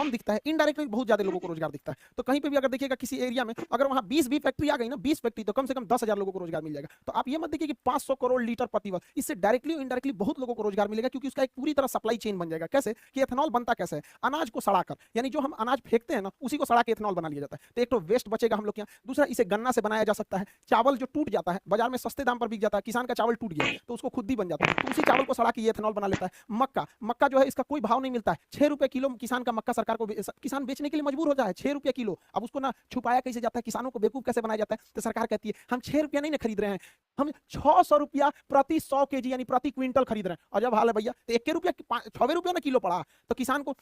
कम दिखता है, इनडायरेक्टली बहुत ज्यादा लोगों को रोजगार दिखता है। तो कहीं पे भी अगर देखिएगा किसी एरिया में अगर वहां 20 भी फैक्ट्री आ गई ना, 20 फैक्ट्री, तो कम से कम 10,000 लोगों को रोजगार मिल जाएगा। तो आप ये मत देखिए कि 500 करोड़ लीटर प्रति वर्ष, इससे डायरेक्टली इनडायरेक्टली बहुत लोगों को रोजगार मिलेगा, क्योंकि उसका एक पूरी तरह सप्लाई चेन बन जाएगा। कैसे कि एथेनॉल बनता कैसे है, अनाज को सड़ाकर, यानी जो हम अनाज फेंकते हैं ना उसी को सड़ा के एथेनॉल बना लिया जाता है। तो एक तो वेस्ट बचेगा हम लोग के यहाँ, दूसरा इसे गन्ना से बनाया जा सकता है। चावल जो टूट जाता है बाजार में सस्ते दाम पर बिक जाता है, किसान का चावल टूट गया तो उसको खुद ही बन जाता है, तो उसी चावल को सड़ा के ये एथेनॉल बना लेता है। मक्का, मक्का जो है इसका कोई भाव नहीं मिलता है, 6 रुपए किलो किसान का मक्का सरकार को किसान बेचने के लिए मजबूर हो जाए है, 6 रुपए किलो। अब उसको ना छुपाया कैसे जाता है, किसानों को बेवकूफ कैसे बनाया जाता है, तो सरकार कहती है हम 6 रुपया नहीं ना खरीद रहे हैं, हम 600 रुपया प्रति 100 केजी यानी प्रति क्विंटल खरीद रहे हैं। और जब हाल है भैया तो 1 रुपया 6 रुपया ना किलो पड़ा, तो किसान को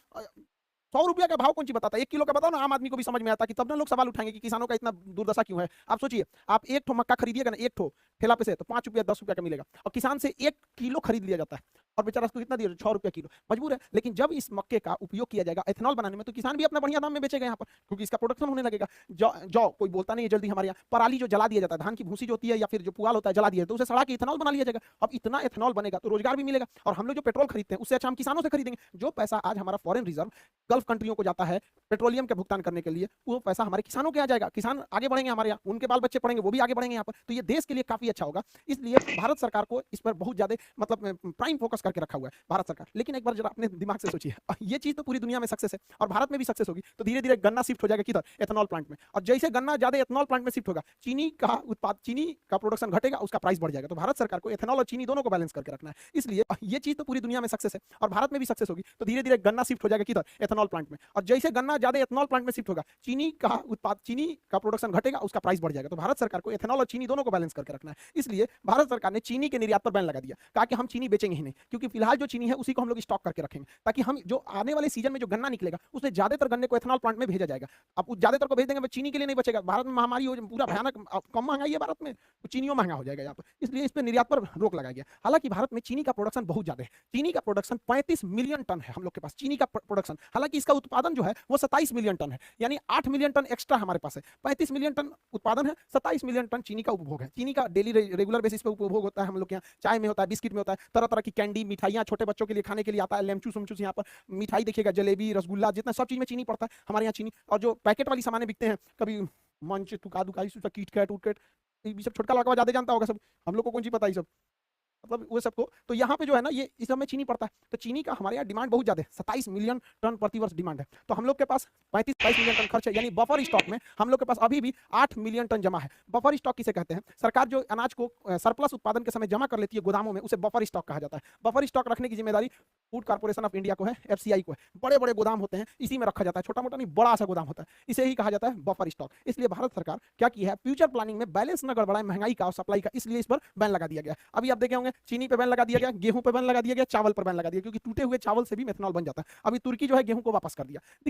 100 रुपया का भाव कौन सी बताता है, 1 किलो का बताओ ना, आम आदमी को भी समझ में आता कि तब ना लोग सवाल उठाएंगे कि किसानों का इतना दुर्दशा क्यों है। आप सोचिए, आप एक ठो मक्का खरीदिएगा ना, एक ठो ठेला पे से, तो 5 रुपया 10 रुपया का मिलेगा, और किसान से 1 किलो खरीद लिया जाता है, और बेचारा उसको कितना दिया, 6 रुपया किलो, मजबूर है। लेकिन जब इस मक्के का उपयोग किया जाएगा एथेनॉल बनाने में, तो किसान भी अपना बढ़िया दाम में बेचेगा यहाँ पर, क्योंकि इसका प्रोडक्शन होने लगेगा। जौ कोई बोलता नहीं है जल्दी, हमारे यहाँ पराली जो जला दिया जाता है, धान की भूसी जो होती है या फिर जो पुआल होता है जला दिया, तो उसे सड़ा के इथेनॉल बना लिया जाएगा। अब इतना एथेनॉल बनेगा तो रोजगार भी मिलेगा, और हम लोग जो पेट्रोल खरीदते हैं उससे अच्छा हम किसानों से खरीदेंगे। जो पैसा आज हमारा फॉरेन रिजर्व गल्फ कंट्रियों को जाता है पेट्रोलियम के भुगतान करने के लिए, वो पैसा हमारे किसानों के यहाँ जाएगा, किसान आगे बढ़ेंगे, हमारे यहाँ उनके बाल बच्चे पढ़ेंगे, वो भी आगे बढ़ेंगे यहाँ पर, तो ये देश के लिए काफी अच्छा होगा। इसलिए भारत सरकार को इस पर बहुत ज्यादा मतलब प्राइम फोकस करके रखा हुआ है भारत सरकार। लेकिन एक बार जरा अपने दिमाग से सोचिए, ये चीज तो पूरी दुनिया में सक्सेस है और भारत में भी सक्सेस होगी, तो धीरे धीरे गन्ना शिफ्ट हो जाएगा किधर, एथेनॉल प्लांट में। और जैसे गन्ना ज्यादा एथेनॉल प्लांट में शिफ्ट होगा, चीनी का प्रोडक्शन घटेगा, उसका प्राइस बढ़ जाएगा। तो भारत सरकार को एथेनॉल और चीनी दोनों को बैलेंस करके रखना है। इसलिए ये चीज तो पूरी दुनिया में सक्सेस है और भारत में भी सक्सेस होगी, तो धीरे धीरे गन्ना शिफ्ट हो जाएगा किधर, एथेनॉल प्लांट में। और जैसे गन्ना ज्यादा एथेनॉल प्लांट में शिफ्ट होगा, चीनी का प्रोडक्शन घटेगा, उसका प्राइस बढ़ जाएगा। तो भारत सरकार को एथेनॉल और चीनी दोनों को बैलेंस करके रखना है। इसलिए भारत सरकार ने चीनी के निर्यात पर बैन लगा दिया, कहा कि हम चीनी बेचेंगे ही नहीं, क्योंकि फिलहाल जो चीनी है उसी को हम लोग स्टॉक करके रखेंगे, ताकि हम जो आने वाले सीजन में जो गन्ना निकलेगा उसमें ज्यादातर गन्ने को एथेनॉल प्लांट में भेजा जाएगा। अब ज्यादातर को भेज देंगे, चीनी के लिए नहीं बचेगा। भारत में महामारी हो, पूरा भयानक कम महंगाई है भारत में, तो चीनियों महंगा हो जाएगा यहाँ पर, इसलिए इस पर निर्यात पर रोक लगाया गया। हालांकि भारत में चीनी का प्रोडक्शन बहुत ज्यादा है, चीनी का प्रोडक्शन 35 मिलियन टन है हम लोग के पास चीनी का प्रोडक्शन। हालांकि इसका उत्पादन जो है वो 27 मिलियन टन है, यानी 8 मिलियन टन एक्स्ट्रा हमारे पास है। 35 मिलियन टन उत्पादन है, 27 मिलियन टन चीनी का उपभोग है। चीनी का डेली रेगुलर बेसिस पे उपभोग होता है हम लोग के यहाँ, चाय में होता है, बिस्किट में होता है, तरह तरह की कैंडी मिठाइयाँ छोटे बच्चों के लिए खाने के लिए आता है, लेमचूस उमचूस, यहाँ पर मिठाई देखिएगा, जलेबी रसगुल्ला, जितना सब चीज में चीनी पड़ता है हमारे यहाँ चीनी। और जो पैकेट वाली सामानें बिकते हैं, कभी मंच तुका दुकाई किट कैट उटकेट, ये सब छोटका लड़का ज्यादा जानता होगा, सब हम लोग को कौन सी पता है सब, मतलब वो सबको। तो यहाँ पे जो है ना, ये इस सब में चीनी पड़ता है, तो चीनी का हमारे यहाँ डिमांड बहुत ज्यादा है, 27 मिलियन टन प्रति वर्ष डिमांड है। तो हम लोग के पास 35 मिलियन टन खर्च है, यानी बफर स्टॉक में हम लोग के पास अभी भी 8 मिलियन टन जमा है। बफर स्टॉक किसे कहते हैं, सरकार जो अनाज को सरप्लस उत्पादन के समय जमा कर लेती है गोदामों में, उसे बफर स्टॉक कहा जाता है। बफर स्टॉक रखने की जिम्मेदारी फूड कॉर्पोरेशन ऑफ इंडिया को है, FCI को है। बड़े बड़े गोदाम होते हैं, इसी में रखा जाता है, छोटा मोटा नहीं, बड़ा सा गोदाम होता है, इसे ही कहा जाता है बफर स्टॉक। इसलिए भारत सरकार क्या की है, फ्यूचर प्लानिंग में बैलेंस न गड़बड़ाए महंगाई का और सप्लाई का, इसलिए इस पर बैन लगा दिया गया। अभी आप देखे होंगे चीनी पे बैन लगा दिया गया, गेहूं पे बैन लगा दिया गया, चावल पर बैन लगा दिया, क्योंकि टूटे हुए चावल से भी मेथनॉल बन जाता है। अभी तुर्की जो है गेहूं को वापस कर दिया।